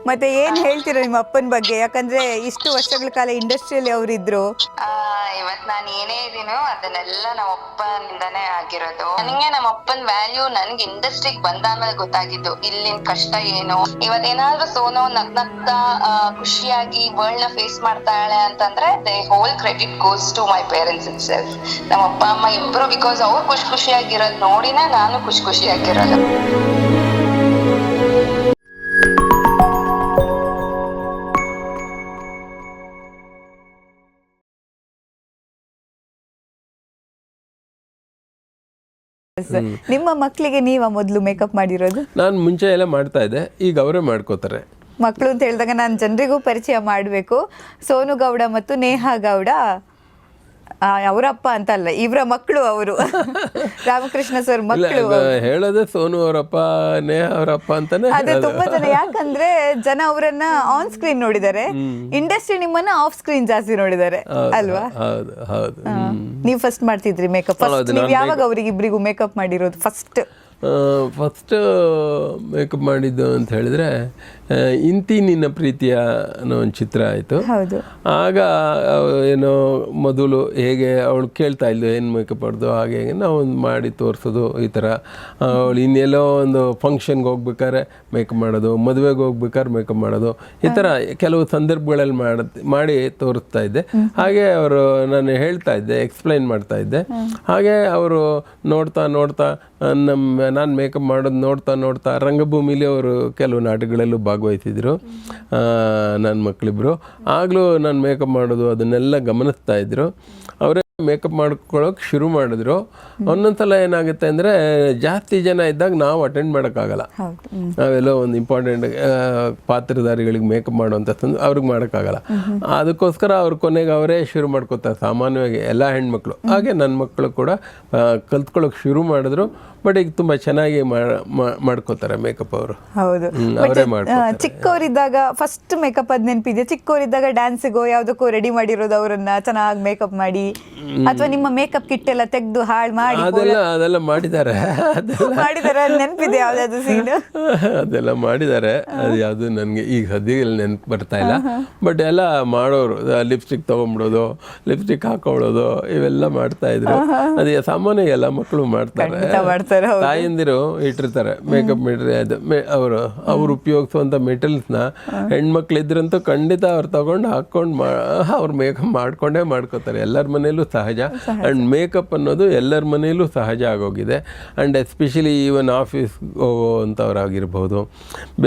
ಮತ್ತೆ ಏನ್ ಹೇಳ್ತೀರಾ ನಿಮ್ಮ ಅಪ್ಪನ ಬಗ್ಗೆ? ಯಾಕಂದ್ರೆ ಇಷ್ಟು ವರ್ಷಗಳ ಕಾಲ ಇಂಡಸ್ಟ್ರಿಯಲ್ಲಿ ಅವರಿದ್ರು. ಇವತ್ ನಾನು ಏನೇ ಇದೀನೋ ಅದನ್ನೆಲ್ಲ ನಮ್ಮ ಅಪ್ಪನಿಂದಾನೇ ಆಗಿರೋದು. ನನಗೆ ನಮ್ಮ ಅಪ್ಪನ ವ್ಯಾಲ್ಯೂ ನನ್ಗೆ ಇಂಡಸ್ಟ್ರಿಗೆ ಬಂದಾದ್ಮೇಲೆ ಗೊತ್ತಾಗಿದ್ದು, ಇಲ್ಲಿನ ಕಷ್ಟ ಏನು. ಇವತ್ತೇನಾದ್ರೂ ಸೋನೋ ನಗ್ನಗ್ತಾ ಖುಷಿಯಾಗಿ ವರ್ಲ್ಡ್ ನ ಫೇಸ್ ಮಾಡ್ತಾಳೆ ಅಂತಂದ್ರೆ the whole credit goes to my parents itself. ನಮ್ಮ ಅಪ್ಪ ಅಮ್ಮ ಇಬ್ರು, ಬಿಕಾಸ್ ಅವ್ರು ಖುಷಿಯಾಗಿರೋದು ನೋಡಿನೇ ನಾನು ಖುಷಿಯಾಗಿರೋದು. ನಿಮ್ಮ ಮಕ್ಕಳಿಗೆ ನೀವ ಮೊದಲು ಮೇಕಪ್ ಮಾಡಿರೋದು? ನಾನು ಮುಂಚೆ ಎಲ್ಲ ಮಾಡ್ತಾ ಇದ್ದೆ, ಈಗ ಅವರೇ ಮಾಡ್ಕೋತಾರೆ. ಮಕ್ಕಳು ಅಂತ ಹೇಳಿದಾಗ ನಾನು ಜನರಿಗೂ ಪರಿಚಯ ಮಾಡಬೇಕು. ಸೋನು ಗೌಡ ಮತ್ತು ನೇಹಾ ಗೌಡ ಅವರಪ್ಪ ಅಂತ ಅಲ್ಲ, ಇವರ ಮಕ್ಕಳು. ಅವರು ರಾಮಕೃಷ್ಣ ಸರ್ ಮಕ್ಕಳು. ಹೇಳೋದೇ ಸೋನು ಅವರಪ್ಪ, ನೇಹಾ ಅವರಪ್ಪ ಅಂತಾನೆ. ಅದೇ ತುಂಬಾ ಜನ, ಯಾಕಂದ್ರೆ ಜನ ಅವರನ್ನ ಆನ್ ಸ್ಕ್ರೀನ್ ನೋಡಿದ್ದಾರೆ, ಇಂಡಸ್ಟ್ರಿ ನಿಮ್ಮನ್ನ ಆಫ್ ಸ್ಕ್ರೀನ್ ಜಾಸ್ತಿ ನೋಡಿದ್ದಾರೆ ಅಲ್ವಾ? ಹೌದು ಹೌದು. ನೀವು ಫಸ್ಟ್ ಮಾಡ್ತಿದ್ರಿ ಮೇಕಪ್? ನೀವು ಯಾವಾಗ ಅವ್ರಿಗೆ ಇಬ್ಬರಿಗೂ ಮೇಕಪ್ ಮಾಡಿರೋದು ಫಸ್ಟ್ ಮೇಕಪ್ ಮಾಡಿದ್ದು ಅಂತ ಹೇಳಿದ್ರೆ ಇಂತಿ ನಿನ್ನ ಪ್ರೀತಿಯ ಅನ್ನೋ ಒಂದು ಚಿತ್ರ ಆಯಿತು. ಆಗ ಏನೋ ಮೊದಲು ಹೇಗೆ ಅವಳು ಕೇಳ್ತಾ ಇದ್ಲು ಏನು ಮೇಕಪ್ ಮಾಡೋದು, ಹಾಗೆ ಹೇಗೆ ನಾವು ಒಂದು ಮಾಡಿ ತೋರಿಸೋದು. ಈ ಥರ ಅವಳು ಇನ್ನೆಲ್ಲೋ ಒಂದು ಫಂಕ್ಷನ್ಗೆ ಹೋಗ್ಬೇಕಾದ್ರೆ ಮೇಕಪ್ ಮಾಡೋದು, ಮದುವೆಗೆ ಹೋಗ್ಬೇಕಾದ್ರೆ ಮೇಕಪ್ ಮಾಡೋದು, ಈ ಥರ ಕೆಲವು ಸಂದರ್ಭಗಳಲ್ಲಿ ಮಾಡಿ ತೋರಿಸ್ತಾ ಇದ್ದೆ. ಹಾಗೆ ಅವರು ನಾನು ಹೇಳ್ತಾ ಇದ್ದೆ, ಎಕ್ಸ್ಪ್ಲೈನ್ ಮಾಡ್ತಾ ಇದ್ದೆ. ಹಾಗೆ ಅವರು ನೋಡ್ತಾ ನಾನು ಮೇಕಪ್ ಮಾಡೋದು ನೋಡ್ತಾ ರಂಗಭೂಮಿಲಿ ಅವರು ಕೆಲವು ನಾಟಕಗಳಲ್ಲೂ ಭಾಗವಹಿಸಿದ್ರು ನನ್ನ ಮಕ್ಕಳಿಬ್ರು. ಆಗಲೂ ನಾನು ಮೇಕಪ್ ಮಾಡೋದು ಅದನ್ನೆಲ್ಲ ಗಮನಿಸ್ತಾ ಇದ್ದರು. ಅವರೇ ಮೇಕಪ್ ಮಾಡ್ಕೊಳ್ಳೋಕೆ ಶುರು ಮಾಡಿದ್ರು. ಒಂದೊಂದ್ಸಲ ಏನಾಗುತ್ತೆ ಅಂದರೆ ಜಾಸ್ತಿ ಜನ ಇದ್ದಾಗ ನಾವು ಅಟೆಂಡ್ ಮಾಡೋಕ್ಕಾಗಲ್ಲ. ನಾವೆಲ್ಲೋ ಒಂದು ಇಂಪಾರ್ಟೆಂಟ್ ಪಾತ್ರಧಾರಿಗಳಿಗೆ ಮೇಕಪ್ ಮಾಡುವಂಥ ಅವ್ರಿಗೆ ಮಾಡೋಕ್ಕಾಗಲ್ಲ. ಅದಕ್ಕೋಸ್ಕರ ಅವ್ರ ಕೊನೆಗೆ ಅವರೇ ಶುರು ಮಾಡ್ಕೋತಾರೆ ಸಾಮಾನ್ಯವಾಗಿ ಎಲ್ಲ ಹೆಣ್ಮಕ್ಳು. ಹಾಗೆ ನನ್ನ ಮಕ್ಕಳು ಕೂಡ ಕಲ್ತ್ಕೊಳ್ಳೋಕೆ ಶುರು ಮಾಡಿದ್ರು. ಬಟ್ ಈಗ ತುಂಬ ಚೆನ್ನಾಗಿ ಮಾಡ್ಕೋತಾರೆ ಮೇಕಪ್ ಅವರು. ಹೌದು. ಅವರೇ ಮಾಡ್ತಾರೆ. ಚಿಕ್ಕವರಿದ್ದಾಗ ಫಸ್ಟ್ ಮೇಕಪ್ ಅದ್ ನೆನಪಿದೆ? ಚಿಕ್ಕವರಿದ್ದಾಗ ಡ್ಯಾನ್ಸಿಗೋ ಯಾವುದಕ್ಕೋ ರೆಡಿ ಮಾಡಿರೋದು ಅವರನ್ನ ಚೆನ್ನಾಗಿ ಮೇಕಪ್ ಮಾಡಿ, ಅಥವಾ ನಿಮ್ಮ ಮೇಕಪ್ ಕಿಟ್ ಎಲ್ಲ ತೆಗೆದು ಹಾಳು ಮಾಡಿ? ಅದೆಲ್ಲ ಮಾಡಿದ್ದಾರೆ. ನೆನಪಿದೆ ಯಾವ್ದಾದ್ರು ಸೀನ್? ಅದೆಲ್ಲ ಮಾಡಿದ್ದಾರೆ. ಅದು ಯಾವುದು ನನಗೆ ಈಗ ಸದ್ಯದಲ್ಲಿ ನೆನಪು ಬರ್ತಾ ಇಲ್ಲ. ಬಟ್ ಎಲ್ಲ ಮಾಡೋರು, ಲಿಪ್ಸ್ಟಿಕ್ ತೊಗೊಂಡ್ಬಿಡೋದು, ಲಿಪ್ಸ್ಟಿಕ್ ಹಾಕೊಳ್ಳೋದು, ಇವೆಲ್ಲ ಮಾಡ್ತಾ ಇದ್ರು. ಅದೇ ಸಾಮಾನ್ಯ ಎಲ್ಲ ಮಕ್ಕಳು ಮಾಡ್ತಾರೆ. ತಾಯಂದಿರು ಇಟ್ಟಿರ್ತಾರೆ ಮೇಕಪ್ ಮೆಟೀರಿಯಲ್. ಅವ್ರು ಉಪಯೋಗಿಸುವಂಥ ಮೆಟೀರಿಯಲ್ಸ್ನ ಹೆಣ್ಮಕ್ಳಿದ್ರಂತೂ ಖಂಡಿತ ಅವ್ರು ತಗೊಂಡು ಹಾಕ್ಕೊಂಡು ಅವ್ರು ಮೇಕಪ್ ಮಾಡ್ಕೋತಾರೆ. ಎಲ್ಲರ ಮನೆಯಲ್ಲೂ ಸಹಜ. ಆ್ಯಂಡ್ ಮೇಕಪ್ ಅನ್ನೋದು ಎಲ್ಲರ ಮನೆಯಲ್ಲೂ ಸಹಜ ಆಗೋಗಿದೆ. ಆ್ಯಂಡ್ ಎಸ್ಪೆಷಲಿ ಈವನ್ ಆಫೀಸ್ಗೆ ಹೋಗೋವಂಥವ್ರಾಗಿರ್ಬೋದು,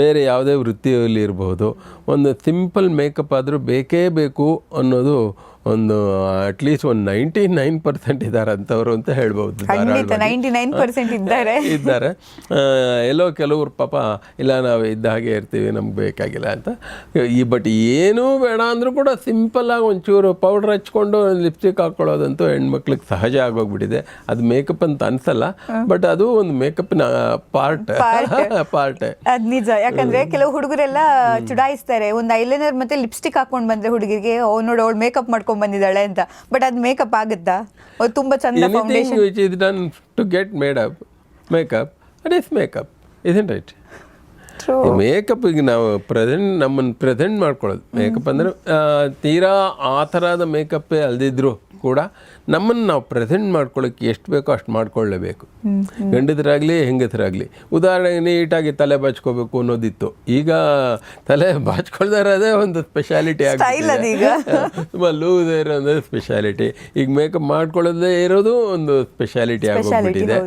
ಬೇರೆ ಯಾವುದೇ ವೃತ್ತಿಯಲ್ಲಿ ಇರ್ಬೋದು, ಒಂದು ಸಿಂಪಲ್ ಮೇಕಪ್ ಆದರೂ ಬೇಕೇ ಬೇಕು ಅನ್ನೋದು ಒಂದು ಅಟ್ಲೀಸ್ಟ್ ಒಂದು 99% ಇದ್ದಾರೆ ಅಂಥವ್ರು ಅಂತ ಹೇಳ್ಬೋದು. ಇದ್ದಾರೆ. ಎಲ್ಲೋ ಕೆಲವ್ರು ಪಾಪ ಇಲ್ಲ ನಾವು ಇದ್ದ ಹಾಗೆ ಇರ್ತೀವಿ, ನಮ್ಗೆ ಬೇಕಾಗಿಲ್ಲ ಅಂತ. ಬಟ್ ಏನೂ ಬೇಡ ಅಂದರೂ ಕೂಡ ಸಿಂಪಲ್ಲಾಗಿ ಒಂಚೂರು ಪೌಡ್ರ್ ಹಚ್ಕೊಂಡು ಲಿಪ್ಸ್ಟಿಕ್ ಹಾಕ್ಕೊಳ್ಳೋದಂತೂ ಹೆಣ್ಮಕ್ಳಿಗೆ ಸಹಜ ಆಗೋಗ್ಬಿಟ್ಟಿದೆ. ಅದು ಮೇಕಪ್ ಅಂತ ಅನ್ಸಲ್ಲ, ಬಟ್ ಅದು ಒಂದು ಮೇಕಪ್ನ ಪಾರ್ಟ್. ಅದು ನಿಜ. ಯಾಕಂದ್ರೆ ಕೆಲವು ಹುಡುಗರೆಲ್ಲ ಚುಡಾಯಿಸ್ತಾರೆ, ಒಂದು ಐಲೈನರ್ ಮತ್ತೆ ಲಿಪ್ಸ್ಟಿಕ್ ಹಾಕೊಂಡು ಬಂದ್ರೆ ಹುಡುಗಿರಿಗೆ ನೋಡಿ ಅವಳು ಮೇಕಪ್ ಮಾಡ್ಕೊಂಡು ಬಂದಿದ್ದಾಳೆ ಅಂತ. ಬಟ್ ಅದು ಮೇಕಪ್ ಆಗುತ್ತಾ? ತುಂಬಾ ಚಂದ foundation which is done to get makeup, it is makeup, isn't it? Makeup ಈಗ ನಾವು ನಮ್ಮನ್ನು ಪ್ರೆಸೆಂಟ್ ಮಾಡ್ಕೊಳ್ಳೋದು ಮೇಕಪ್ ಅಂದರೆ ತೀರಾ ಆ ಥರದ ಮೇಕಪ್ಪೇ ಅಲ್ದಿದ್ರು ಕೂಡ ನಮ್ಮನ್ನು ನಾವು ಪ್ರೆಸೆಂಟ್ ಮಾಡ್ಕೊಳ್ಳೋಕ್ಕೆ ಎಷ್ಟು ಬೇಕೋ ಅಷ್ಟು ಮಾಡ್ಕೊಳ್ಳೇಬೇಕು. ಗಂಡಸರಾಗಲಿ ಹೆಂಗಸರಾಗಲಿ. ಉದಾಹರಣೆಗೆ ನೀಟಾಗಿ ತಲೆ ಬಾಚ್ಕೋಬೇಕು ಅನ್ನೋದಿತ್ತು. ಈಗ ತಲೆ ಬಾಚ್ಕೊಳ್ದಾರದೇ ಒಂದು ಸ್ಪೆಷಾಲಿಟಿ ಆಗಿದೆ. ತುಂಬ ಲೂಸ್ ಇರೋದೇ ಸ್ಪೆಷಾಲಿಟಿ. ಈಗ ಮೇಕಪ್ ಮಾಡ್ಕೊಳ್ಳೋದೇ ಇರೋದು ಒಂದು ಸ್ಪೆಷಾಲಿಟಿ ಆಗೋಗ್ಬಿಟ್ಟಿದೆ.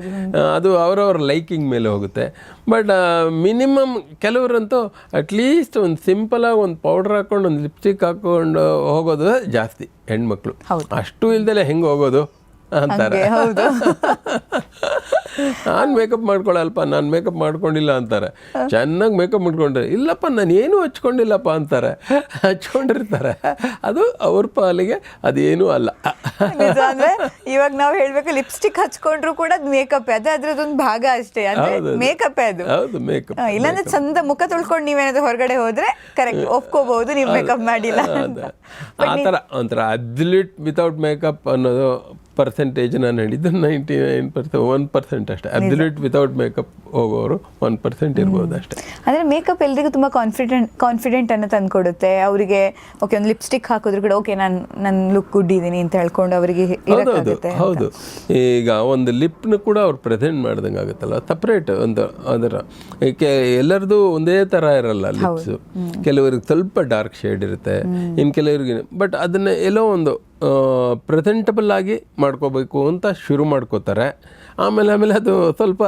ಅದು ಅವರವ್ರ ಲೈಕಿಂಗ್ ಮೇಲೆ ಹೋಗುತ್ತೆ. ಬಟ್ ಮಿನಿಮಮ್ ಕೆಲವರಂತೂ ಅಟ್ಲೀಸ್ಟ್ ಒಂದು ಸಿಂಪಲಾಗಿ ಒಂದು ಪೌಡ್ರ್ ಹಾಕ್ಕೊಂಡು ಒಂದು ಲಿಪ್ಸ್ಟಿಕ್ ಹಾಕ್ಕೊಂಡು ಹೋಗೋದು ಜಾಸ್ತಿ ಹೆಣ್ಮಕ್ಳು. ಅಷ್ಟು ಇಲ್ದಲೆ ಹೆಂಗೆ ಹೋಗೋದು ಅಂತಾರೆ. ನಾನು ಮೇಕಪ್ ಮಾಡ್ಕೊಳ್ಳಲ್ಪ, ನಾನು ಮೇಕಪ್ ಮಾಡ್ಕೊಂಡಿಲ್ಲ ಅಂತಾರೆ. ಚೆನ್ನಾಗಿ ಮೇಕಪ್ ಮಾಡ್ಕೊಂಡ್ರೆ ಇಲ್ಲಪ್ಪ ನಾನು ಏನೂ ಹಚ್ಕೊಂಡಿಲ್ಲಪ್ಪ ಅಂತಾರೆ. ಹಚ್ಕೊಂಡಿರ್ತಾರೆ. ಅದು ಅವ್ರ ಪಾಲಿಗೆ ಅದೇನೂ ಅಲ್ಲ. ಇವಾಗ ನಾವು ಹೇಳ್ಬೇಕು ಲಿಪ್ಸ್ಟಿಕ್ ಹಚ್ಕೊಂಡ್ರು ಕೂಡ ಅದು ಮೇಕಪ್, ಅದೇ ಅದ್ರದ್ದೊಂದು ಭಾಗ ಅಷ್ಟೇ. ಮೇಕಪ್ ಅದು. ಹೌದು, ಮೇಕಪ್. ಇಲ್ಲಾಂದ್ರೆ ಚಂದ ಮುಖ ತೊಳ್ಕೊಂಡು ನೀವೇನಾದ್ರು ಹೊರಗಡೆ ಹೋದ್ರೆ ಕರೆಕ್ಟ್ ಒಪ್ಕೋಬಹುದು ನೀವು ಮೇಕಪ್ ಮಾಡಿಲ್ಲ. ಆ ಥರ ಒಂಥರ ಅಬ್ಸಲ್ಯೂಟ್ ವಿತೌಟ್ ಮೇಕಪ್ ಅನ್ನೋದು ಪರ್ಸೆಂಟೇಜ್ ನಾನು ಹೇಳಿದ್ದು 99%, 1% ಅಷ್ಟೇ. ಅಬ್ಸಲ್ಯೂಟ್ ವಿತೌಟ್ ಮೇಕಪ್ ಹೋಗೋರು 1% ಇರ್ಬೋದು ಅಷ್ಟೇ. ಅಂದರೆ ಮೇಕಪ್ ಎಲ್ರಿಗೂ ತುಂಬ ಕಾನ್ಫಿಡೆಂಟ್ ಅನ್ನು ತಂದುಕೊಡುತ್ತೆ. ಅವರಿಗೆ ಓಕೆ ಒಂದು ಲಿಪ್ಸ್ಟಿಕ್ ಹಾಕಿದ್ರು ಕೂಡ ಓಕೆ ನನ್ನ ಲುಕ್ ಗುಡ್ ಇದ್ದೀನಿ ಅಂತ ಹೇಳ್ಕೊಂಡು ಅವರಿಗೆ ಇರೋಕ್ಕಾಗುತ್ತೆ. ಹೌದು, ಈಗ ಒಂದು ಲಿಪ್ನ ಕೂಡ ಅವ್ರು ಪ್ರೆಸೆಂಟ್ ಮಾಡ್ದಂಗೆ ಆಗುತ್ತಲ್ಲ, ಸಪ್ರೇಟ್ ಒಂದು ಅದರ ಎಲ್ಲರದು ಒಂದೇ ಥರ ಇರಲ್ಲ ಲಿಪ್ಸು. ಕೆಲವರಿಗೆ ಸ್ವಲ್ಪ ಡಾರ್ಕ್ ಶೇಡ್ ಇರುತ್ತೆ, ಇನ್ನು ಕೆಲವರಿಗೆ, ಬಟ್ ಅದನ್ನ ಎಲ್ಲೋ ಒಂದು ಪ್ರೆಸೆಂಟಬಲ್ ಆಗಿ ಮಾಡ್ಕೋಬೇಕು ಅಂತ ಶುರು ಮಾಡ್ಕೋತಾರೆ. ಆಮೇಲೆ ಅದು ಸ್ವಲ್ಪ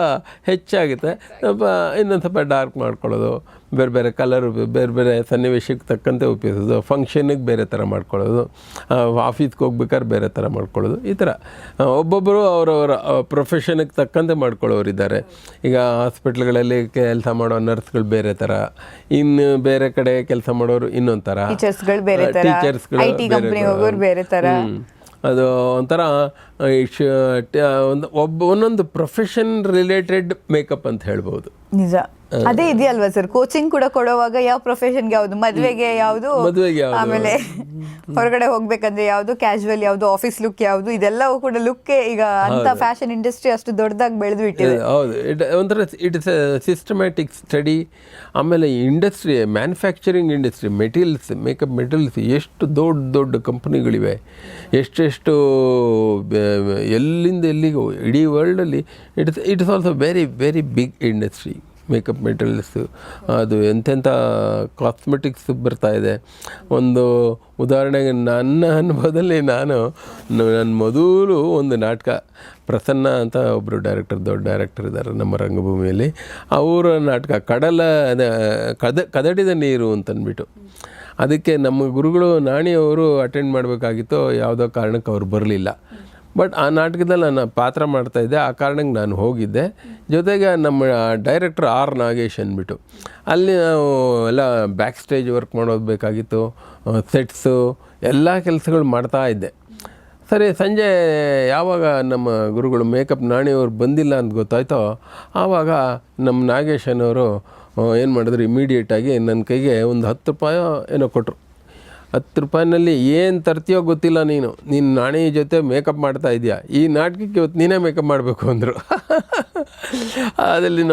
ಹೆಚ್ಚಾಗುತ್ತೆ, ಸ್ವಲ್ಪ ಇನ್ನೊಂದು ಸ್ವಲ್ಪ ಡಾರ್ಕ್ ಮಾಡ್ಕೊಳ್ಳೋದು, ಬೇರೆ ಬೇರೆ ಕಲರ್ ಬೇರೆ ಬೇರೆ ಸನ್ನಿವೇಶಕ್ಕೆ ತಕ್ಕಂತೆ ಉಪಯೋಗಿಸೋದು, ಫಂಕ್ಷನಿಗೆ ಬೇರೆ ಥರ ಮಾಡ್ಕೊಳ್ಳೋದು, ಆಫೀಸ್ಗೆ ಹೋಗ್ಬೇಕಾದ್ರೆ ಬೇರೆ ಥರ ಮಾಡ್ಕೊಳ್ಳೋದು, ಈ ಥರ ಒಬ್ಬೊಬ್ಬರು ಅವರವರ ಪ್ರೊಫೆಷನ್ಗೆ ತಕ್ಕಂತೆ ಮಾಡ್ಕೊಳ್ಳೋರಿದ್ದಾರೆ. ಈಗ ಹಾಸ್ಪಿಟ್ಲ್ಗಳಲ್ಲಿ ಕೆಲಸ ಮಾಡೋ ನರ್ಸ್ಗಳು ಬೇರೆ ಥರ, ಇನ್ನು ಬೇರೆ ಕಡೆ ಕೆಲಸ ಮಾಡೋರು ಇನ್ನೊಂದು ಥರ, ಟೀಚರ್ಸ್ಗಳು ಬೇರೆ ಥರ. ಅದು ಒಂಥರ ಒಂದೊಂದು ಪ್ರೊಫೆಷನ್ ರಿಲೇಟೆಡ್ ಮೇಕಪ್ ಅಂತ ಹೇಳ್ಬೋದು. ನಿಜ, ಅದೇ ಇದೆಯಲ್ವಾ ಸರ್, ಕೋಚಿಂಗ್ ಕೂಡ ಕೊಡುವಾಗ ಯಾವ ಪ್ರೊಫೆಷನ್ಗೆ ಯಾವುದು, ಮದುವೆಗೆ ಯಾವುದು, ಆಮೇಲೆ ಹೊರಗಡೆ ಹೋಗ್ಬೇಕಂದ್ರೆ ಯಾವುದು, ಕ್ಯಾಶುವಲ್ ಯಾವುದು, ಆಫೀಸ್ ಲುಕ್ ಯಾವುದು, ಇದೆಲ್ಲವೂ ಕೂಡ ಲುಕ್ ಈಗ ಅಂತ ಫ್ಯಾಷನ್ ಇಂಡಸ್ಟ್ರಿ ಅಷ್ಟು ದೊಡ್ಡದಾಗಿ ಬೆಳೆದು ಬಿಟ್ಟಿದೆ. ಹೌದು, ಒಂಥರ it is a systematic study. ಆಮೇಲೆ industry, manufacturing industry, materials, makeup materials ಎಷ್ಟು ದೊಡ್ಡ ದೊಡ್ಡ ಕಂಪ್ನಿಗಳಿವೆ, ಎಷ್ಟೆಷ್ಟು ಎಲ್ಲಿಂದ ಎಲ್ಲಿಗೂ ಇಡೀ ವರ್ಲ್ಡಲ್ಲಿ it's also very very big industry makeup materials. ಅದು ಎಂತೆಂಥ ಕಾಸ್ಮೆಟಿಕ್ಸ್ ಬರ್ತಾಯಿದೆ. ಒಂದು ಉದಾಹರಣೆಗೆ ನನ್ನ ಅನುಭವದಲ್ಲಿ ನನ್ನ ಮೊದಲು ಒಂದು ನಾಟಕ, ಪ್ರಸನ್ನ ಅಂತ ಒಬ್ಬರು ದೊಡ್ಡ ಡೈರೆಕ್ಟರ್ ಇದ್ದಾರೆ ನಮ್ಮ ರಂಗಭೂಮಿಯಲ್ಲಿ. ಅವರ ನಾಟಕ ಕದಡಿದ ನೀರು ಅಂತಂದ್ಬಿಟ್ಟು, ಅದಕ್ಕೆ ನಮ್ಮ ಗುರುಗಳು ನಾಣಿಯವರು ಅಟೆಂಡ್ ಮಾಡಬೇಕಾಗಿತ್ತು. ಯಾವುದೋ ಕಾರಣಕ್ಕೆ ಅವ್ರು ಬರಲಿಲ್ಲ. ಬಟ್ ಆ ನಾಟಕದಲ್ಲಿ ನಾನು ಪಾತ್ರ ಮಾಡ್ತಾಯಿದ್ದೆ, ಆ ಕಾರಣಕ್ಕೆ ನಾನು ಹೋಗಿದ್ದೆ. ಜೊತೆಗೆ ನಮ್ಮ ಡೈರೆಕ್ಟರ್ ಆರ್ ನಾಗೇಶ್ ಅಂದ್ಬಿಟ್ಟು, ಅಲ್ಲಿ ನಾವು ಎಲ್ಲ ಬ್ಯಾಕ್ ಸ್ಟೇಜ್ ವರ್ಕ್ ಮಾಡೋದು ಬೇಕಾಗಿತ್ತು, ಸೆಟ್ಸು ಎಲ್ಲ ಕೆಲಸಗಳು ಮಾಡ್ತಾಯಿದ್ದೆ. ಸರಿ, ಸಂಜೆ ಯಾವಾಗ ನಮ್ಮ ಗುರುಗಳು ಮೇಕಪ್ ನಾಣಿಯವರು ಬಂದಿಲ್ಲ ಅಂತ ಗೊತ್ತಾಯ್ತೋ, ಆವಾಗ ನಮ್ಮ ನಾಗೇಶನವರು ಏನು ಮಾಡಿದ್ರು, ಇಮಿಡಿಯೇಟಾಗಿ ನನ್ನ ಕೈಗೆ ಒಂದು 10 ರೂಪಾಯಿ ಏನೋ ಕೊಟ್ಟರು. 10 ರೂಪಾಯಿನಲ್ಲಿ ಏನು ತರ್ತೀಯೋ ಗೊತ್ತಿಲ್ಲ, ನೀನು ನಾಣಿ ಜೊತೆ ಮೇಕಪ್ ಮಾಡ್ತಾ ಇದೆಯಾ, ಈ ನಾಟಕಕ್ಕೆ ಇವತ್ತು ನೀನೇ ಮೇಕಪ್ ಮಾಡಬೇಕು ಅಂದರು. ಅದರಲ್ಲಿ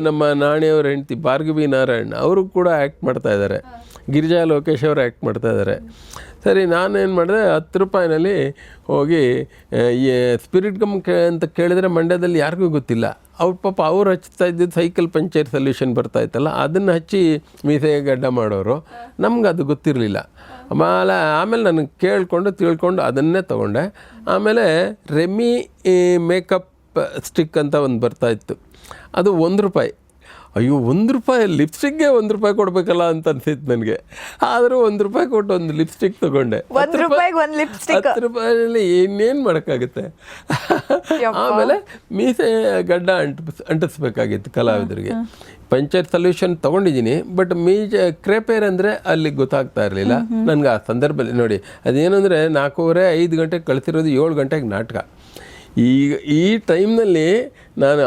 ನಮ್ಮ ನಾಣಿಯವ್ರ ಹೆಂಡತಿ ಭಾರ್ಗವಿ ನಾರಾಯಣ್ ಅವರು ಕೂಡ ಆ್ಯಕ್ಟ್ ಮಾಡ್ತಾಯಿದ್ದಾರೆ, ಗಿರಿಜಾ ಲೋಕೇಶ್ ಅವರು ಆ್ಯಕ್ಟ್ ಮಾಡ್ತಾಯಿದ್ದಾರೆ. ಸರಿ, ನಾನೇನು ಮಾಡಿದೆ, 10 ರೂಪಾಯಿನಲ್ಲಿ ಹೋಗಿ ಸ್ಪಿರಿಟ್ ಗಮ್ ಅಂತ ಕೇಳಿದರೆ ಮಂಡ್ಯದಲ್ಲಿ ಯಾರಿಗೂ ಗೊತ್ತಿಲ್ಲ. ಅವ್ರು ಹಚ್ತಾ ಇದ್ದಿದ್ದು ಸೈಕಲ್ ಪಂಚರ್ ಸೊಲ್ಯೂಷನ್ ಬರ್ತಾಯಿತ್ತಲ್ಲ, ಅದನ್ನು ಹಚ್ಚಿ ಮೀಸೆಗೆ ಗಡ್ಡ ಮಾಡೋರು. ನಮ್ಗೆ ಅದು ಗೊತ್ತಿರಲಿಲ್ಲ. ಆಮೇಲೆ ನನಗೆ ತಿಳ್ಕೊಂಡು ಅದನ್ನೇ ತೊಗೊಂಡೆ. ಆಮೇಲೆ ರೆಮಿ ಮೇಕಪ್ ಸ್ಟಿಕ್ ಅಂತ ಒಂದು ಬರ್ತಾಯಿತ್ತು, ಅದು 1 ರೂಪಾಯಿ. ಅಯ್ಯೋ, 1 ರೂಪಾಯಿ ಲಿಪ್ಸ್ಟಿಕ್ಗೆ 1 ರೂಪಾಯಿ ಕೊಡಬೇಕಲ್ಲ ಅಂತ ಅನ್ಸಿತ್ತು ನನಗೆ. ಆದರೂ 1 ರೂಪಾಯಿ ಕೊಟ್ಟು ಒಂದು ಲಿಪ್ಸ್ಟಿಕ್ ತೊಗೊಂಡೆ. 10 ರೂಪಾಯಿನಲ್ಲಿ ಇನ್ನೇನು ಮಾಡೋಕ್ಕಾಗುತ್ತೆ. ಆಮೇಲೆ ಮೀಸೆ ಗಡ್ಡ ಅಂಟಿಸ್ಬೇಕಾಗಿತ್ತು ಕಲಾವಿದರಿಗೆ. ಪಂಚರ್ ಸೊಲ್ಯೂಷನ್ ತೊಗೊಂಡಿದ್ದೀನಿ, ಬಟ್ ಕ್ರೇಪೇರ್ ಅಂದರೆ ಅಲ್ಲಿ ಗೊತ್ತಾಗ್ತಾ ಇರಲಿಲ್ಲ ನನಗೆ ಆ ಸಂದರ್ಭದಲ್ಲಿ. ನೋಡಿ, ಅದೇನು ಅಂದರೆ 4:30 5 ಗಂಟೆಗೆ ಕಳಿಸಿರೋದು, 7 ಗಂಟೆಗೆ ನಾಟಕ. ಈಗ ಈ ಟೈಮ್ನಲ್ಲಿ ನಾನು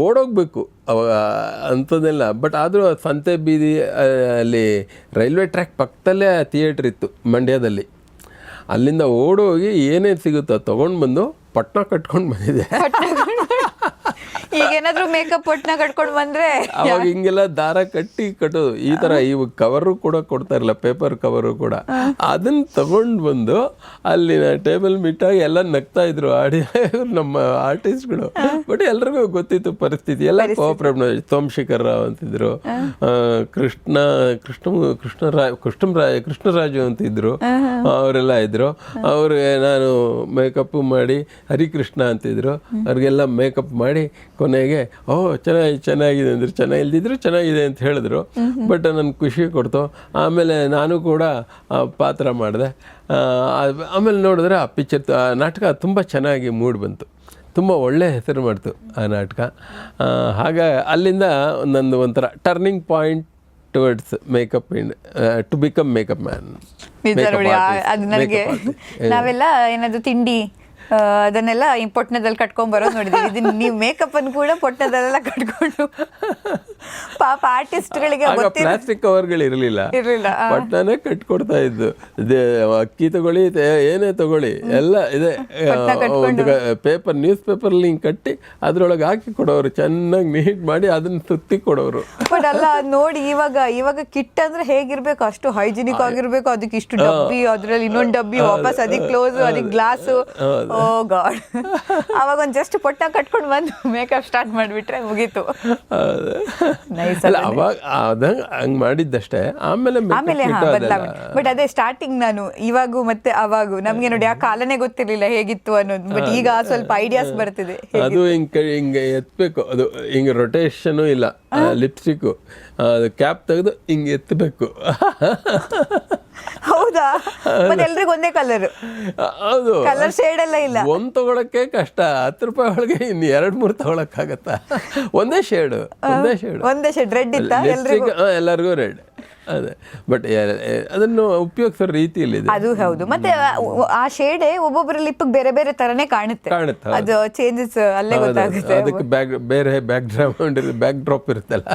ಓಡೋಗಬೇಕು ಅವಾಗ ಅಂಥದ್ದೆಲ್ಲ. ಬಟ್ ಆದರೂ ಸಂತೆ ಬೀದಿ ಅಲ್ಲಿ ರೈಲ್ವೆ ಟ್ರ್ಯಾಕ್ ಪಕ್ಕದಲ್ಲೇ ಥಿಯೇಟ್ರ್ ಇತ್ತು ಮಂಡ್ಯದಲ್ಲಿ. ಅಲ್ಲಿಂದ ಓಡೋಗಿ ಏನೇನು ಸಿಗುತ್ತೋ ತೊಗೊಂಡು ಬಂದು ಪಟ್ನ ಕಟ್ಕೊಂಡು ಬಂದಿದೆ. ಈಗೇನಾದ್ರೂ ಮೇಕಪ್ ಪಟ್ನ ಕಟ್ಕೊಂಡು ಬಂದರೆ ಅವಾಗ ಹಿಂಗೆಲ್ಲ ದಾರ ಕಟ್ಟೋದು, ಈ ಥರ ಇವು ಕವರು ಕೂಡ ಕೊಡ್ತಾ ಇರಲ್ಲ, ಪೇಪರ್ ಕವರು ಕೂಡ. ಅದನ್ನು ತಗೊಂಡು ಬಂದು ಅಲ್ಲಿ ಟೇಬಲ್ ಮಿಟ್ಟಾಗಿ ಎಲ್ಲ ನಗ್ತಾ ಇದ್ರು ನಮ್ಮ ಆರ್ಟಿಸ್ಟ್ಗಳು. ಬಟ್ ಎಲ್ರಿಗೂ ಗೊತ್ತಿತ್ತು ಪರಿಸ್ಥಿತಿ, ಎಲ್ಲ ಕೋಆಪರೇಟ್. ಸೋಮಶೇಖರ್ ರಾವ್ ಅಂತಿದ್ರು, ಕೃಷ್ಣರಾಜು ಅಂತಿದ್ರು, ಅವರೆಲ್ಲ ಇದ್ರು. ಅವ್ರಿಗೆ ನಾನು ಮೇಕಪ್ ಮಾಡಿ, ಹರಿಕೃಷ್ಣ ಅಂತಿದ್ರು, ಅವ್ರಿಗೆಲ್ಲ ಮೇಕಪ್ ಮಾಡಿ ಕೊನೆಗೆ ಚೆನ್ನಾಗಿದೆ ಅಂದ್ರೆ ಚೆನ್ನಾಗಿದೆ ಅಂತ ಹೇಳಿದ್ರು. ಬಟ್ ನನಗೆ ಖುಷಿ ಕೊಡ್ತು. ಆಮೇಲೆ ನಾನು ಕೂಡ ಪಾತ್ರ ಮಾಡಿದೆ. ಆಮೇಲೆ ನೋಡಿದ್ರೆ ಆ ನಾಟಕ ತುಂಬ ಚೆನ್ನಾಗಿ ಮೂಡ್ ಬಂತು, ತುಂಬ ಒಳ್ಳೆಯ ಹೆಸರು ಮಾಡ್ತು ಆ ನಾಟಕ. ಅಲ್ಲಿಂದ ನಂದು ಒಂಥರ turning point towards makeup to become makeup man. ಅದು ನನಗೆ ನಾವೆಲ್ಲ ಏನಾದರೂ ತಿಂಡಿ ಅದನ್ನೆಲ್ಲ ಈ ಪೊಟ್ಟಣದಲ್ಲಿ ಕಟ್ಕೊಂಡ್ ಬರೋದು ನೋಡಿದೀವಿ. ಇದನ್ನ ನೀವು ಮೇಕಪ್ ಅನ್ನು ಕೂಡ ಪೊಟ್ಟಣದಲ್ಲೆಲ್ಲ ಕಟ್ಕೊಂಡು ಪಾಪ ಆರ್ಟಿಸ್ಟ್ಗಳಿಗೆ ಪ್ಲಾಸ್ಟಿಕ್ ಕವರ್ಗಳು ಇರಲಿಲ್ಲ, ಪಟ್ಟಣನೇ ಕಟ್ಕೊಡ್ತಾ ಇದ್ದು. ಅಕ್ಕಿ ತಗೊಳ್ಳಿ, ಏನೇ ತಗೊಳ್ಳಿ ಎಲ್ಲ ಇದೆ, ಪೇಪರ್ ನ್ಯೂಸ್ ಪೇಪರ್ ಹಿಂಗೆ ಕಟ್ಟಿ ಅದ್ರೊಳಗೆ ಹಾಕಿ ಕೊಡೋರು, ಚೆನ್ನಾಗಿ ನೀಟ್ ಮಾಡಿ ಅದನ್ನ ಸುತ್ತಿ ಕೊಡೋರು. ಬಟ್ ಅಲ್ಲ ನೋಡಿ ಇವಾಗ ಕಿಟ್ ಅಂದ್ರೆ ಹೇಗಿರ್ಬೇಕು, ಅಷ್ಟು ಹೈಜಿನಿಕ್ ಆಗಿರ್ಬೇಕು. ಅದಕ್ಕೆ ಇಷ್ಟು ಡಬ್ಬಿ, ಅದ್ರಲ್ಲಿ ಇನ್ನೊಂದು ಡಬ್ಬಿ, ವಾಪಸ್ ಅದಕ್ಕೆ ಕ್ಲೋಸ್, ಅದಕ್ಕೆ ಗ್ಲಾಸು. ಓ ಗಾಡ್, ಅವಾಗ ಒಂದ್ ಜಸ್ಟ್ ಪೊಟ್ಟ ಕಟ್ಕೊಂಡು ಬಂದು ಮೇಕಪ್ ಸ್ಟಾರ್ಟ್ ಮಾಡಿಬಿಟ್ರೆ ಮುಗೀತು. ಅವಾಗ ಹಂಗ್ ಮಾಡಿದ್ದಷ್ಟೇ, ಆಮೇಲೆ ಬದಲಾವಣೆ. ಬಟ್ ಅದೇ ಸ್ಟಾರ್ಟಿಂಗ್ ನಾನು ಇವಾಗೂ ಮತ್ತೆ ಅವಾಗೂ ನಮ್ಗೆ ನೋಡಿ ಆ ಕಾಲನೇ ಗೊತ್ತಿರ್ಲಿಲ್ಲ ಹೇಗಿತ್ತು ಅನ್ನೋದು. ಬಟ್ ಈಗ ಸ್ವಲ್ಪ ಐಡಿಯಾಸ್ ಬರ್ತಿದೆ. ಅದು ಹಿಂಗೆ ಎತ್ತಬೇಕು, ಅದು ಹಿಂಗೆ ರೊಟೇಷನ್ ಇಲ್ಲ, ಲಿಪ್ಸ್ಟಿಕ್ ಅದು ಕ್ಯಾಪ್ ತೆಗೆದು ಹಿಂಗೆ ಎತ್ತಬೇಕು. ಹೌದಾ? ಮತ್ತೆ ಎಲ್ರಿಗೂ ಒಂದೇ ಕಲರ್? ಹೌದು, ಕಲರ್ ಶೇಡ್ ಎಲ್ಲ ಇಲ್ಲ. ಒಂದ್ ತಗೊಳಕ್ಕೆ ಕಷ್ಟ, 10 ರೂಪಾಯಿ ಒಳಗೆ ಇನ್ನು 2-3 ತಗೊಳಕ್ಕಾಗತ್ತಾ? ಒಂದೇ ಶೇಡ್ ರೆಡ್ ಇತ್ತ ಎಲ್ಲರಿಗೂ ರೆಡ್. ಅದೇ, ಬಟ್ ಅದನ್ನು ಉಪಯೋಗಿಸೋ ರೀತಿಯಲ್ಲಿ ಅದು ಹೌದು. ಮತ್ತೆ ಆ ಶೇಡೆ ಒಬ್ಬೊಬ್ಬರ ಲಿಪ್ ಬೇರೆ ಬೇರೆ ತರನೇ ಕಾಣುತ್ತೆ. ಅದು ಚೇಂಜಸ್ ಅಲ್ಲೇ ಗೊತ್ತಾಗುತ್ತೆ. ಅದಕ್ಕೆ ಬೇರೆ ಬ್ಯಾಕ್ ಡ್ರಾಪ್ ಇರುತ್ತಲ್ಲ.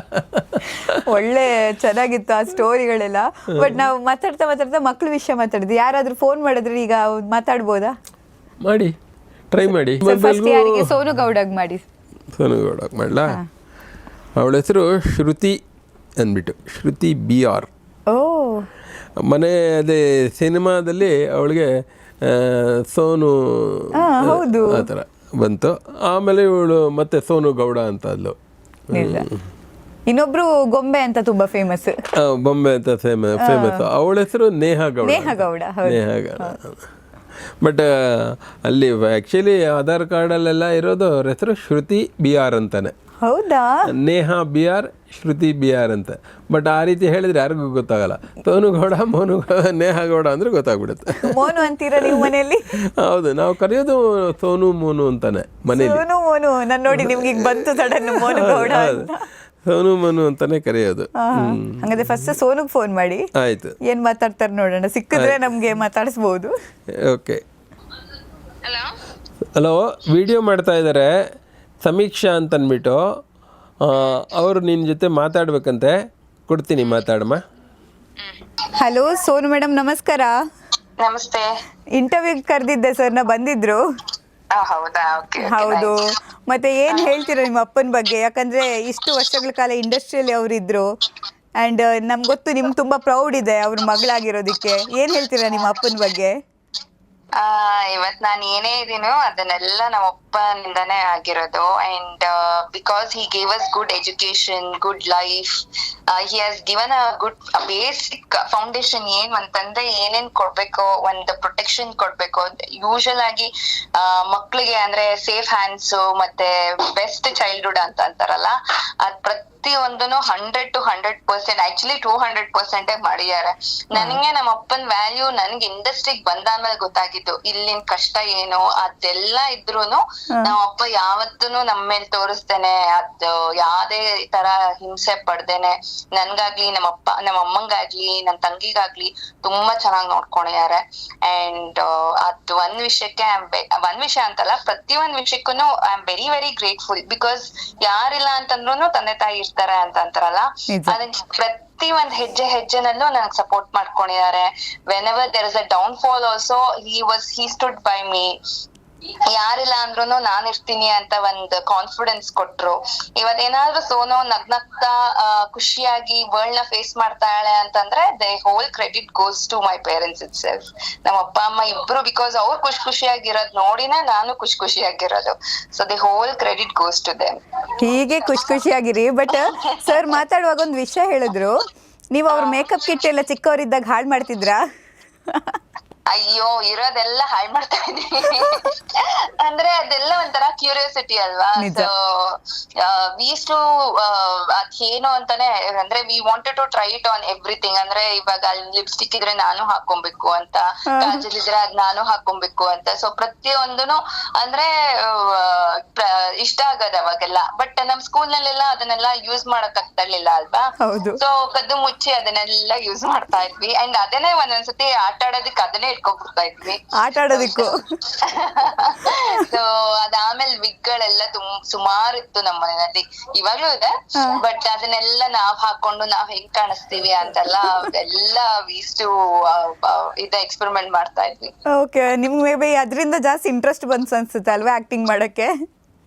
ಒಳ್ಳೆ ಚೆನ್ನಾಗಿತ್ತು ಆ ಸ್ಟೋರಿಗಳೆಲ್ಲ. ಬಟ್ ನಾವು ಮಾತಾಡ್ತಾ ಮಕ್ಳ ವಿಷಯ ಮಾತಾಡಿದ್ವಿ. ಯಾರಾದ್ರೂ ಫೋನ್ ಮಾಡಿದ್ರೆ ಈಗ ಮಾತಾಡ್ಬೋದಾ? ಮಾಡಿ, ಟ್ರೈ ಮಾಡಿ. ಯಾರಿಗೆ? ಸೋನು ಗೌಡಗ್ ಮಾಡಿ. ಸೋನು ಗೌಡಗ್ ಮಾಡ್ಲಾ? ಅವಳ ಹೆಸರು ಶ್ರುತಿ ಅಂದ್ಬಿಟ್ಟು, ಶ್ರುತಿ BR. ಮನೆ ಅದೇ ಸಿನಿಮಾದಲ್ಲಿ ಅವಳಿಗೆ ಸೋನು ಆ ಥರ ಬಂತು. ಆಮೇಲೆ ಇವಳು ಮತ್ತೆ ಸೋನು ಗೌಡ ಅಂತ ಅದ್ಲು. ಇನ್ನೊಬ್ರು ಗೊಂಬೆ ಅಂತ ತುಂಬಾ ಫೇಮಸ್. ಬೊಂಬೆ ಅಂತ ಫೇಮಸ್. ಅವಳ ಹೆಸರು ನೇಹಾ ಗೌಡ. ಬಟ್ ಅಲ್ಲಿ ಆ್ಯಕ್ಚುಲಿ ಆಧಾರ್ ಕಾರ್ಡಲ್ಲೆಲ್ಲ ಇರೋದು ಅವ್ರ ಹೆಸರು ಶ್ರುತಿ BR ಅಂತಾನೆ. ಹೌದಾ? ನೇಹಾ BR, ಶ್ರುತಿ BR ಅಂತ. ಬಟ್ ಆ ರೀತಿ ಹೇಳಿದ್ರೆ ಯಾರಿಗೂ ಗೊತ್ತಾಗಲ್ಲ. ಸೋನು ಗೌಡ, ನೇಹಾ ಗೌಡ ಅಂದ್ರೆ ಗೊತ್ತಾಗ್ಬಿಡುತ್ತೆ. ಮೋನು ಅಂತೀರ ನೀವು ಮನೆಯಲ್ಲಿ? ಹೌದು, ನಾವು ಕರೆಯೋದು ಸೋನು ಮೋನು ಅಂತಾನೆ ಮನೇಲಿ. ಸೋನು ನಾನು ನೋಡಿ ನಿಮ್ಗೆ ಈಗ ಬಂತು ಸಡನ್ ಮೋನು ಗೌಡ. ಸೋನು ಮನು ಅಂತಾನೆ ಕರೆಯೋದು. ಹಂಗಾದ್ರೆ ಫಸ್ಟ್ ಸೋನುಗ್ ಫೋನ್ ಮಾಡಿ. ಆಯ್ತು, ಏನ್ ಮಾತಾಡ್ತಾರೆ ನೋಡೋಣ. ಸಿಕ್ಕಿದ್ರೆ ನಮ್ಗೆ ಮಾತಾಡಿಸ್ಬೋದು. ಓಕೆ. ಹಲೋ, ವಿಡಿಯೋ ಮಾಡ್ತಾ ಇದ್ದಾರೆ ಸಮೀಕ್ಷಾ ಅಂತ ಅಂದ್ಬಿಟ್ಟು. ಅವರು ನಿನ್ನ ಜೊತೆ ಮಾತಾಡ್ಬೇಕಂತೆ. ಕೊಡ್ತೀನಿ, ಮಾತಾಡಮ್ಮ. ಹಲೋ ಸೋನು ಮೇಡಮ್, ನಮಸ್ಕಾರ. ನಮಸ್ತೆ. ಇಂಟರ್ವ್ಯೂ ಕರೆದಿದ್ದೆ ಸರ್, ನಾ ಬಂದಿದ್ರು. ಹೌದು. ಮತ್ತೆ ಏನ್ ಹೇಳ್ತೀರಾ ನಿಮ್ಮ ಅಪ್ಪನ ಬಗ್ಗೆ? ಯಾಕಂದ್ರೆ ಇಷ್ಟು ವರ್ಷಗಳ ಕಾಲ ಇಂಡಸ್ಟ್ರಿಯಲ್ಲಿ ಅವರಿದ್ರು. ಅಂಡ್ ನಮ್ಗೆ ಗೊತ್ತು ನಿಮ್ಗೆ ತುಂಬಾ ಪ್ರೌಡ್ ಇದೆ ಅವ್ರ ಮಗಳಾಗಿರೋದಕ್ಕೆ. ಏನ್ ಹೇಳ್ತೀರಾ ನಿಮ್ಮ ಅಪ್ಪನ ಬಗ್ಗೆ? ಇವತ್ ನಾನು ಏನೇ ಇದೀನೋ ಅದನ್ನೆಲ್ಲ ನಮ್ಮ ಅಪ್ಪನಿಂದಾನೇ ಆಗಿರೋದು. And because he gave us good education, good life, he has given a good basic foundation. ಏನ್ ಅಂತಂದ್ರೆ ಏನೇನ್ ಕೊಡ್ಬೇಕು, ಒಂದು ಪ್ರೊಟೆಕ್ಷನ್ ಕೊಡ್ಬೇಕು. ಯೂಶಲ್ ಆಗಿ ಮಕ್ಳಿಗೆ ಅಂದ್ರೆ ಸೇಫ್ ಹ್ಯಾಂಡ್ಸ್ ಮತ್ತೆ ಬೆಸ್ಟ್ ಚೈಲ್ಡ್ಹುಡ್ ಅಂತ ಅಂತಾರಲ್ಲ, ಅದ್ ಪ್ರತಿಯೊಂದನು 100 to 100%, ಆಕ್ಚುಲಿ 200% ಮಾಡಿದ್ದಾರೆ. ನನಗೆ ನಮ್ಮ ಅಪ್ಪನ ವ್ಯಾಲ್ಯೂ ನನ್ಗೆ ಇಂಡಸ್ಟ್ರಿಗೆ ಬಂದಾದ್ಮೇಲೆ ಗೊತ್ತಾಗಿದ್ದು. ಇಲ್ಲಿನ ಕಷ್ಟ ಏನು ಅದೆಲ್ಲ ಇದ್ರೂನು ನಮ್ಮ ಅಪ್ಪ ಯಾವತ್ತೂನು ನಮ್ಮ ಮೇಲೆ ತೋರಿಸ್ತೇನೆ, ಅದು ಯಾವ್ದೇ ತರ ಹಿಂಸೆ ಪಡ್ದೇನೆ ನನ್ಗಾಗ್ಲಿ ನಮ್ಮ ಅಮ್ಮಂಗಾಗ್ಲಿ ನನ್ ತಂಗಿಗಾಗ್ಲಿ ತುಂಬಾ ಚೆನ್ನಾಗಿ ನೋಡ್ಕೊಂಡಿದ್ದಾರೆ. ಅಂಡ್ ಅದು ಒಂದ್ ವಿಷಯ ಅಂತಲ್ಲ, ಪ್ರತಿ ಒಂದ್ ವಿಷಯಕ್ಕೂ I am very very grateful. Because ಯಾರಿಲ್ಲ ಅಂತಂದ್ರೂ ತಂದೆ ತಾಯಿ ಇರ್ತಾರೆ ಅಂತ ಅಂತಾರಲ್ಲ, ಅದಕ್ಕೆ ಪ್ರತಿ ಒಂದ್ ಹೆಜ್ಜೆನಲ್ಲೂ ನನಗ್ ಸಪೋರ್ಟ್ ಮಾಡ್ಕೊಂಡಿದ್ದಾರೆ. Whenever there is a downfall also he stood by me. ಯಾರಿಲ್ಲ ಅಂದ್ರೂ ನಾನ್ ಇರ್ತೀನಿ ಅಂತ ಒಂದ್ ಕಾನ್ಫಿಡೆನ್ಸ್ ಕೊಟ್ರು. ಇವತ್ತೇನಾದ್ರೂ ಸೋನು ನಗ್ನಗ್ತಾ ಖುಷಿಯಾಗಿ ವರ್ಲ್ಡ್ ನ ಫೇಸ್ ಮಾಡ್ತಾಳೆ ಅಂತಂದ್ರೆ the whole credit goes to my parents itself. ನಮ್ಮ ಅಪ್ಪ ಅಮ್ಮ ಇಬ್ರು, ಬಿಕಾಸ್ ಅವ್ರು ಖುಷಿಯಾಗಿರೋದ್ ನೋಡಿನೇ ನಾನು ಖುಷಿಯಾಗಿರೋದು. So the whole credit goes to them. ಹೀಗೆ ಖುಷಿಯಾಗಿರಿ. ಬಟ್ ಸರ್ ಮಾತಾಡುವಾಗ ಒಂದ್ ವಿಷಯ ಹೇಳಿದ್ರು, ನೀವು ಅವ್ರ ಮೇಕಪ್ ಕಿಟ್ ಎಲ್ಲ ಚಿಕ್ಕವರಿದ್ದಾಗ ಹಾಳು ಮಾಡ್ತಿದ್ರಾ? ಅಯ್ಯೋ, ಇರೋದೆಲ್ಲ ಹಾಳ್ ಮಾಡ್ತಾ ಇದೀನಿ. ಅಂದ್ರೆ ಅದೆಲ್ಲ ಒಂಥರ ಕ್ಯೂರಿಯಾಸಿಟಿ ಅಲ್ವಾ. ಸೊ ವಿ ಟು ಅದೇನು ಅಂತಾನೆ ಅಂದ್ರೆ we wanted to try it on everything. ಅಂದ್ರೆ ಇವಾಗ ಲಿಪ್ಸ್ಟಿಕ್ ಇದ್ರೆ ನಾನು ಹಾಕೊಬೇಕು ಅಂತ, ಕಾಜಲ್ ಇದ್ರೆ ಅದ್ ನಾನು ಹಾಕೊಬೇಕು ಅಂತ. ಸೊ ಪ್ರತಿಯೊಂದನು ಅಂದ್ರೆ ಇಷ್ಟ ಆಗದ ಅವಾಗೆಲ್ಲ. ಬಟ್ ನಮ್ ಸ್ಕೂಲ್ ನಲ್ಲೆಲ್ಲ ಅದನ್ನೆಲ್ಲ ಯೂಸ್ ಮಾಡಕ್ ಆಗ್ತಾ ಇರ್ಲಿಲ್ಲ ಅಲ್ವಾ. ಸೊ ಕದ್ದು ಮುಚ್ಚಿ ಅದನ್ನೆಲ್ಲ ಯೂಸ್ ಮಾಡ್ತಾ ಇದ್ವಿ. ಅಂಡ್ ಅದನ್ನೇ ಒಂದೊಂದ್ಸತಿ ಆಟ ಆಡೋದಕ್ಕೆ ಅದನ್ನೇ ಇಟ್ಕೊಬಿಡ್ತಾ ಇದ್ವಿ. ಆಟ ಆಡೋದಿಕ್ಕೂ. ಸೊ ಅದಾದ್ಮೇಲೆ ವಿಗ್ಗಳೆಲ್ಲ ಸುಮಾರು ಇತ್ತು ನಮ್ಮ ಮನೆಯಲ್ಲಿ, ಇವಾಗ್ಲೂ ಇದೆ. ಬಟ್ ಅದನ್ನೆಲ್ಲ ನಾವ್ ಹಾಕೊಂಡು ನಾವ್ ಹೆಂಗ್ ಕಾಣಿಸ್ತೀವಿ ಅಂತೆಲ್ಲ ಎಲ್ಲ ಇಷ್ಟು ಎಕ್ಸ್ಪೆರಿಮೆಂಟ್ ಮಾಡ್ತಾ ಇದ್ವಿ. ಓಕೆ, ನಿಮ್ಗೆ ಮೇ ಬಿ ಅದರಿಂದ ಜಾಸ್ತಿ ಇಂಟ್ರೆಸ್ಟ್ ಬಂತು ಅನ್ಸುತ್ತೆ ಅಲ್ವಾ ಆಕ್ಟಿಂಗ್ ಮಾಡಕ್ಕೆ?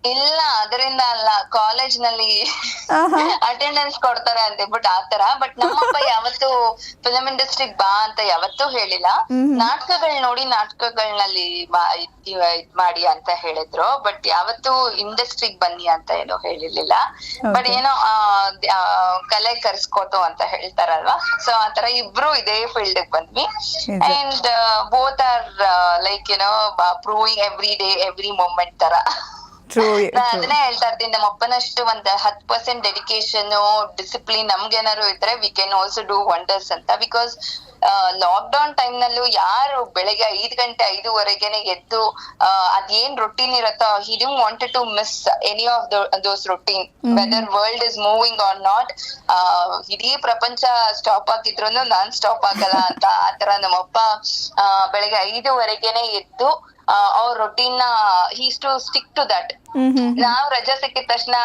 ಇಲ್ಲ, ಅದರಿಂದ ಅಲ್ಲ, ಕಾಲೇಜ್ ನಲ್ಲಿ ಅಟೆಂಡೆನ್ಸ್ ಕೊಡ್ತಾರೆ ಅಂತ ಹೇಳ್ಬಿಟ್ಟು ಆತರ. ಬಟ್ ನಮ್ಮಪ್ಪ ಯಾವತ್ತು ಫಿಲಂ ಇಂಡಸ್ಟ್ರಿಗ್ ಬಾ ಅಂತ ಯಾವತ್ತೂ ಹೇಳಿಲ್ಲ. ನಾಟಕಗಳ್ ನೋಡಿ ನಾಟಕಗಳನ್ನಲ್ಲಿ ಮಾಡಿ ಅಂತ ಹೇಳಿದ್ರು, ಬಟ್ ಯಾವತ್ತೂ ಇಂಡಸ್ಟ್ರಿಗ್ ಬನ್ನಿ ಅಂತ ಏನೋ ಹೇಳಿರ್ಲಿಲ್ಲ. ಬಟ್ ಏನೋ ಕಲೆ ಕರ್ಸ್ಕೋತು ಅಂತ ಹೇಳ್ತಾರಲ್ವಾ, ಸೊ ಆತರ ಇಬ್ರು ಇದೇ ಫೀಲ್ಡ್ ಬಂದ್ವಿ. And both are like proving every day every moment ತರ. ನಾನ್ ಅದನ್ನೇ ಹೇಳ್ತಾ ಇರ್ತೀನಿ, ನಮ್ಮ ಅಪ್ಪನಷ್ಟು ಒಂದ್ 10% ಡೆಡಿಕೇಶನ್ ಡಿಸಿಪ್ಲಿನ್ ನಮ್ಗೇನಾದ್ರು ಇದ್ರೆ we can also do wonders ಅಂತ. ಬಿಕಾಸ್ ಲಾಕ್ ಡೌನ್ ಟೈಮ್ ನಲ್ಲೂ ಯಾರು ಬೆಳಗ್ಗೆ 5 ಗಂಟೆ 5:30ಗೆನೆ ಎದ್ದು ಅದೇನ್ routine ಇರತ್ತೋ, he didn't wanted to miss any of those routine, whether world is moving or not. ಇಡೀ ಪ್ರಪಂಚ ಸ್ಟಾಪ್ ಆಗಿದ್ರು ನಾನ್ ಸ್ಟಾಪ್ ಆಗಲ್ಲ ಅಂತ ಆತರ ನಮ್ಮಪ್ಪ ಬೆಳಗ್ಗೆ 5:30ಗೆನೆ ಎದ್ದು ಅವ್ರ ರೊಟೀನ್ ನ he used to stick to that. ನಾವ್ ರಜಾ ಸಿಕ್ಕಿದ ತಕ್ಷಣ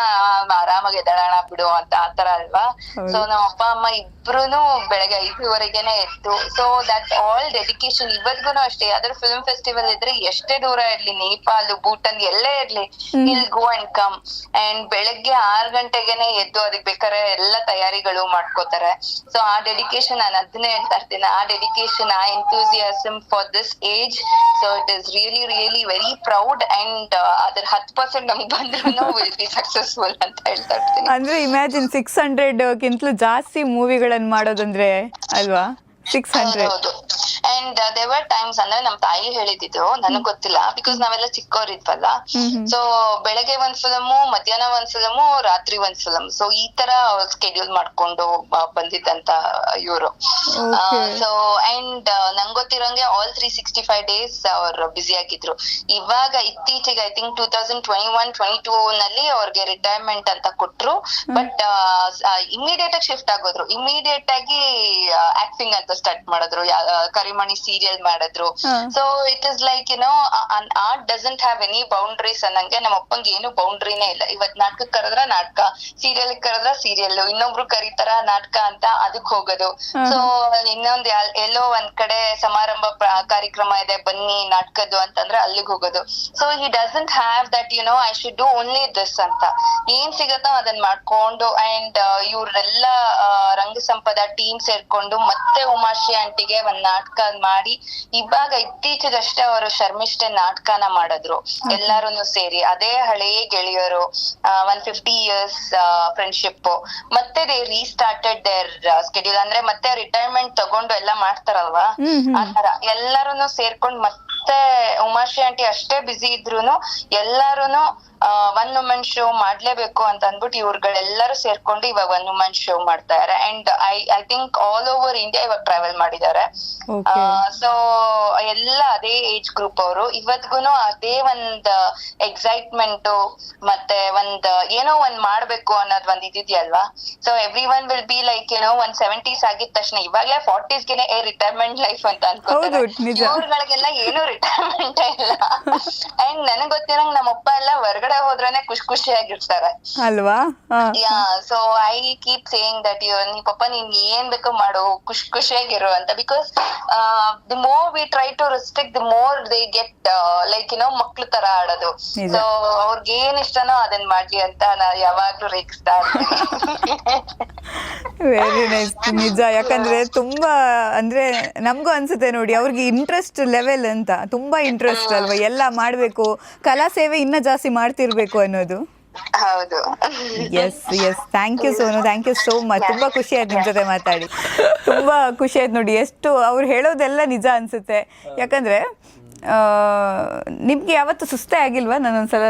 ಆರಾಮಾಗಿ ಎದ್ದೇಳೋಣ ಬಿಡು ಅಂತ ಆತರ ಅಲ್ವಾ. ಸೊ ನಮ್ಮ ಅಪ್ಪ ಅಮ್ಮ ಇಬ್ರುನು ಬೆಳಗ್ಗೆ 5:30ಗೆನೆ ಎದ್ದು, ಸೊ ದಟ್ ಆಲ್ ಡೆಡಿಕೇಶನ್ ಇವತ್ಗುನು ಅಷ್ಟೇ. ಯಾವ್ದಾದ್ರು ಫಿಲ್ಮ್ ಫೆಸ್ಟಿವಲ್ ಇದ್ರೆ ಎಷ್ಟೇ ದೂರ ಇರ್ಲಿ, ನೇಪಾಲ್ ಭೂಟನ್ ಎಲ್ಲೇ ಇರ್ಲಿ, will go and come. And ಬೆಳಗ್ಗೆ 6 ಗಂಟೆಗೆನೆ ಎದ್ದು ಅದಕ್ಕೆ ಬೇಕಾದ್ರೆ ಎಲ್ಲ ತಯಾರಿಗಳು ಮಾಡ್ಕೋತಾರೆ. ಸೊ ಆ ಡೆಡಿಕೇಶನ್, ನಾನು ಅದನ್ನೇ ಹೇಳ್ತಾ ಇರ್ತೀನಿ, ಆ ಡೆಡಿಕೇಶನ್, ಆ enthusiasm for this age. So it is really really very proud. And ಅದ್ರ 10% ನಮ್ಗೆ ಬಂದ್ರು ವಿಲ್ ಬಿ ಸಕ್ಸಸ್ಫುಲ್ ಅಂತ ಹೇಳ್ತಾ ಇರ್ತೀನಿ. ಅಂದ್ರೆ ಇಮ್ಯಾಜಿನ್ 600ಗಿಂತಲೂ ಜಾಸ್ತಿ ಮೂವಿಗಳನ್ನ ಮಾಡೋದಂದ್ರೆ ಅಲ್ವಾ? 600. ಹೌದು. ಅಂಡ್ ದೇವರ್ ಟೈಮ್ಸ್ ಅಂದ್ರೆ ನಮ್ ತಾಯಿ ಹೇಳಿದ್ರು, ನನಗ್ ಗೊತ್ತಿಲ್ಲ, ಬಿಕಾಸ್ ನಾವೆಲ್ಲ ಚಿಕ್ಕವರಿದ್ವಲ್ಲ. ಸೊ ಬೆಳಗ್ಗೆ ಒಂದ್ ಫಿಲಮು, ಮಧ್ಯಾಹ್ನ ಒಂದ್ ಫಿಲಮು, ರಾತ್ರಿ ಒಂದ್ ಫಿಲಮ್. ಸೊ ಈ ತರ ಸ್ಕೆಡ್ಯೂಲ್ ಮಾಡ್ಕೊಂಡು ಬಂದಿದ್ದಂತ ಇವ್ರು. ಸೊ ಅಂಡ್ ನಂಗ್ ಗೊತ್ತಿರೋಂಗೆ ಆಲ್ 365 ಡೇಸ್ ಅವ್ರು ಬ್ಯುಸಿ ಆಗಿದ್ರು. ಇವಾಗ ಇತ್ತೀಚೆಗೆ ಐ ಥಿಂಕ್ 2021-22 ನಲ್ಲಿ ಅವ್ರಿಗೆ ರಿಟೈರ್ಮೆಂಟ್ ಅಂತ ಕೊಟ್ರು. ಬಟ್ ಇಮಿಡಿಯೇಟ್ ಆಗಿ ಶಿಫ್ಟ್ ಆಗೋದ್ರು, ಇಮಿಡಿಯೇಟ್ ಆಗಿ ಆಕ್ಟಿಂಗ್ ಅಂತ ಸ್ಟಾರ್ಟ್ ಮಾಡಿದ್ರು, ಕರಿಮಣಿ ಸೀರಿಯಲ್ ಮಾಡಿದ್ರು. So it is like art doesn't have any boundaries ಅನ್ನಂಗೆ ನಮ್ಮ ಅಪ್ಪಂಗೆ ಏನು ಬೌಂಡ್ರಿನೇ ಇಲ್ಲ. ಇವತ್ ನಾಟಕಕ್ಕೆ ಕರೆದ್ರ ನಾಟಕ, ಸೀರಿಯಲ್ ಕರೆದ್ರ ಸೀರಿಯಲ್, ಇನ್ನೊಬ್ರು ಕರೀತಾರ ನಾಟಕ ಅಂತ ಅದಕ್ ಹೋಗೋದು. ಸೊ ಇನ್ನೊಂದ್ ಎಲ್ಲೋ ಒಂದ್ ಕಡೆ ಸಮಾರಂಭ ಕಾರ್ಯಕ್ರಮ ಇದೆ ಬನ್ನಿ ನಾಟಕದ್ದು ಅಂತಂದ್ರೆ ಅಲ್ಲಿಗೆ ಹೋಗೋದು. So he doesn't have that I should do only this ಅಂತ. ಏನ್ ಸಿಗತ್ತೋ ಅದನ್ನ ಮಾಡ್ಕೊಂಡು. ಅಂಡ್ ಇವ್ರೆಲ್ಲ ರಂಗಸಂಪದ ಟೀಮ್ ಸೇರ್ಕೊಂಡು ಮತ್ತೆ ಉಮಾಶ್ರೀ ಆಂಟಿಗೆ ಒಂದ್ ನಾಟಕ ಮಾಡಿ, ಇವಾಗ ಇತ್ತೀಚೆಗಷ್ಟೇ ಅವರು ಶರ್ಮಿಷ್ಠೆ ನಾಟಕನ ಮಾಡಿದ್ರು ಎಲ್ಲಾರುನು ಸೇರಿ. ಅದೇ ಹಳೇ ಗೆಳೆಯರು, 150 years ಫ್ರೆಂಡ್ಶಿಪ್. ಮತ್ತೆ ದೇ ರೀಸ್ಟಾರ್ಟೆಡ್ ದೇರ್ ಸ್ಕೆಡ್ಯೂಲ್. ಅಂದ್ರೆ ಮತ್ತೆ ರಿಟೈರ್ಮೆಂಟ್ ತಗೊಂಡು ಎಲ್ಲ ಮಾಡ್ತಾರಲ್ವಾ, ಆತರ ಎಲ್ಲಾರುನು ಸೇರ್ಕೊಂಡ್ ಮತ್ತೆ ಉಮಾಶ್ರೀ ಆಂಟಿ ಅಷ್ಟೇ ಬಿಸಿ ಇದ್ರುನು ಎಲ್ಲಾರುನು ಒನ್ ವುಮೆನ್ ಶೋ ಮಾಡ್ಲೇಬೇಕು ಅಂತ ಅಂದ್ಬಿಟ್ಟು ಇವ್ರುಗಳೆಲ್ಲರೂ ಸೇರ್ಕೊಂಡು ಇವಾಗ ಒನ್ ವುಮೆನ್ ಶೋ ಮಾಡ್ತಾ ಇದಾರೆ. And I think all over India ಇವಾಗ ಟ್ರಾವೆಲ್ ಮಾಡಿದ್ದಾರೆ. ಸೊ ಎಲ್ಲ ಅದೇ ಏಜ್ ಗ್ರೂಪ್ ಅವರು. ಇವತ್ಗುನು ಅದೇ ಒಂದ್ ಎಕ್ಸೈಟ್ಮೆಂಟ್ ಮತ್ತೆ ಏನೋ ಒಂದ್ ಮಾಡ್ಬೇಕು ಅನ್ನೋದ್ ಒಂದ್ ಇದಿದ್ಯಲ್ವಾ. So every one will be like ಒಂದ್ 70s ಆಗಿದ ತಕ್ಷಣ ಇವಾಗ್ಲೇ 40s ಗೆನೆ ರಿಟೈರ್ಮೆಂಟ್ ಲೈಫ್ ಅಂತ ಅನ್ಕೋತಾರೆ. ಇವ್ರುಗಳಿಗೆಲ್ಲ ಏನು ರಿಟೈರ್ಮೆಂಟ್ ಇಲ್ಲ. ಅಂಡ್ ನನಗ್ ಗೊತ್ತಿರಂಗ್ ನಮ್ಮಪ್ಪ ಎಲ್ಲ ಹೊರಗಡೆ ಹೋದ್ರೇನೆ ಖುಷಿಯಾಗಿರ್ತಾರೆ ಅಲ್ವಾ. So I keep saying that ನೀ ಪಾಪ ನೀನ್ ಏನ್ ಬೇಕೋ ಮಾಡು, ಖುಷಿಯಾಗಿರು ಅಂತ. Because the more we try to restrict, the more they get like ಮಕ್ಳು ತರ ಆಡೋದು. ಸೊ ಅವ್ರಿಗೆ ಏನ್ ಇಷ್ಟನೋ ಅದನ್ ಮಾಡ್ಲಿ ಅಂತ ನಾ ಯಾವಾಗ್ಲೂ ರೇಗಿಸ್ತಾ ಇರ್ತೀನಿ. Very nice. ನಿಜ, ಯಾಕಂದ್ರೆ ತುಂಬಾ ಅಂದ್ರೆ ನಮ್ಗೂ ಅನ್ಸುತ್ತೆ ನೋಡಿ, ಅವ್ರಿಗೆ ಇಂಟ್ರೆಸ್ಟ್ ಲೆವೆಲ್ ಅಂತ ತುಂಬಾ ಇಂಟ್ರೆಸ್ಟ್ ಅಲ್ವಾ, ಎಲ್ಲ ಮಾಡ್ಬೇಕು, ಕಲಾ ಸೇವೆ ಇನ್ನ ಜಾಸ್ತಿ ಮಾಡ್ತಿರ್ಬೇಕು ಅನ್ನೋದು. ಹೌದು. Yes yes, thank you Sonu, thank you so much. ತುಂಬಾ ಖುಷಿ ಆಯ್ತು ನಿಮ್ ಜೊತೆ ಮಾತಾಡಿ, ತುಂಬಾ ಖುಷಿ ಆಯ್ತು ನೋಡಿ. ಎಷ್ಟು ಅವ್ರು ಹೇಳೋದೆಲ್ಲ ನಿಜ ಅನ್ಸುತ್ತೆ. ಯಾಕಂದ್ರೆ ನಿಮ್ಗೆ ಯಾವತ್ತು ಸುಸ್ತೇ ಆಗಿಲ್ವಾ? ನಾನೊಂದ್ಸಲ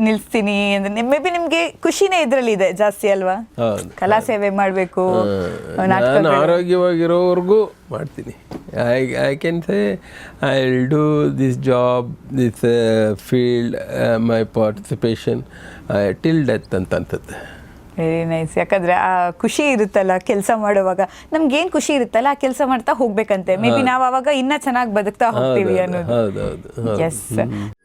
ನಿಲ್ಸ್ತೀನಿ ಅಂದ್ರೆ ಮೇ ಬಿ ನಿಮ್ಗೆ ಖುಷಿನೇ ಇದ್ರಲ್ಲಿ ಇದೆ ಜಾಸ್ತಿ ಅಲ್ವಾ, ಕಲಾ ಸೇವೆ ಮಾಡಬೇಕು. ನಾನು ಆರೋಗ್ಯವಾಗಿರೋವರೆಗೂ ಮಾಡ್ತೀನಿ. I can say I will do this job, this field, my participation till death ಅಂತ ಅನ್ಸುತ್ತೆ. Very nice. ಯಾಕಂದ್ರೆ ಆ ಖುಷಿ ಇರುತ್ತಲ್ಲ ಕೆಲಸ ಮಾಡುವಾಗ, ನಮ್ಗೇನ್ ಖುಷಿ ಇರುತ್ತಲ್ಲ ಆ ಕೆಲಸ ಮಾಡ್ತಾ ಹೋಗ್ಬೇಕಂತೆ. ಮೇ ಬಿ ನಾವು ಅವಾಗ ಇನ್ನ ಚೆನ್ನಾಗಿ ಬದುಕ್ತಾ ಹೋಗ್ತೀವಿ ಅನ್ನೋದು. ಹೌದೌದು. ಎಸ್.